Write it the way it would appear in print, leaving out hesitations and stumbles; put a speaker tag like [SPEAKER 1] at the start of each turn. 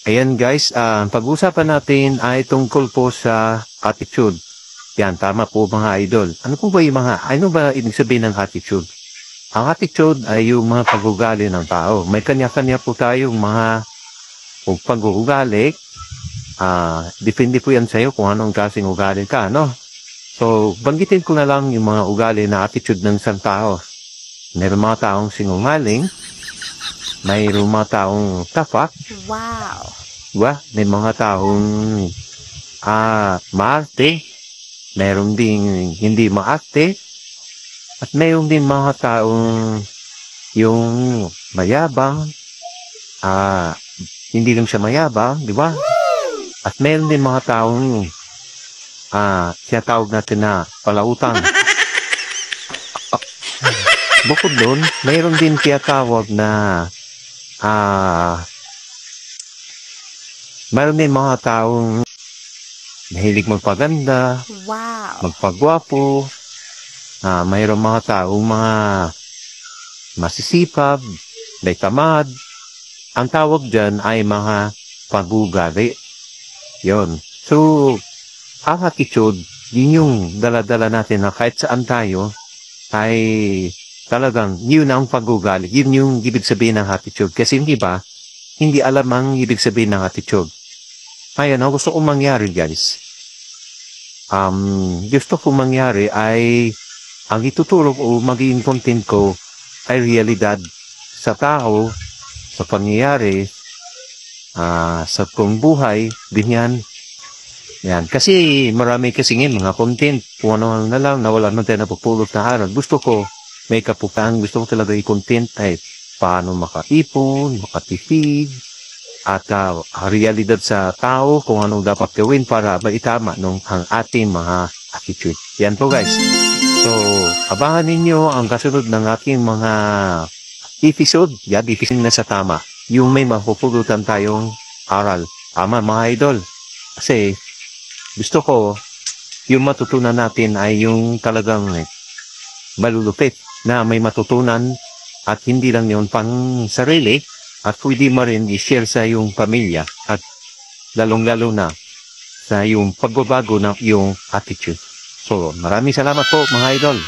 [SPEAKER 1] Ayan guys, ang pag-uusapan natin ay tungkol po sa attitude. Yan, tama po mga idol. Ano ba ibig sabihin ng attitude? Ang attitude ay yung mga pag-ugali ng tao. May kanya-kanya po tayong mga pag-ugali. Depende po yan sa'yo kung anong klaseng ugali ka, no? So, banggitin ko na lang yung mga ugali na attitude ng isang tao. Mayroong mga taong sinungaling, mayroong mga taong tapat.
[SPEAKER 2] Wow!
[SPEAKER 1] Diba? May mga taong maarte, mayroong ding hindi maarte, at mayroong din mga taong yung mayabang, hindi lang siya mayabang, di ba? At mayroon din mga taong siyatawag natin na palautang. Bukod doon, mayroon din siyatawag na mayroon din mga taong mahilig magpaganda,
[SPEAKER 2] Wow!
[SPEAKER 1] magpagwapo, mayroon mga taong mga masisipag, may tamad. Ang tawag dyan ay mga pag-ugali. Yun. So, ang attitude, yun yung dala-dala natin na kahit saan tayo, ay talagang yun ang pag-ugali. Yun yung ibig sabihin ng attitude. Kasi yung iba, hindi alam ang ibig sabihin ng attitude. Ayan, ang gusto kong mangyari guys. Gusto kong mangyari ay ang itutulog o magiging content ko ay realidad sa tao, sa pangyayari, sa kong buhay, ganyan. Yan. Kasi marami kasing mga content, kung ano na lang, nawala na tayo napupulot na araw. Gusto ko, may kaputan, gusto ko talaga i-content ay paano makaipon, makatipid, at realidad sa tao kung anong dapat gawin para maitama ang ating mga attitude. Yan po guys. So, abangan ninyo ang kasunod ng ating mga episode. Yan, episode na sa tama. Yung may mapupulutan tayong aral. Tama mga idol. Kasi, gusto ko, yung matutunan natin ay yung talagang malulupit na may matutunan at hindi lang yun pang sarili at pwede mo rin i-share sa iyong pamilya at lalong-lalo na sa iyong pagbabago ng iyong attitude. So, maraming salamat po mga idol.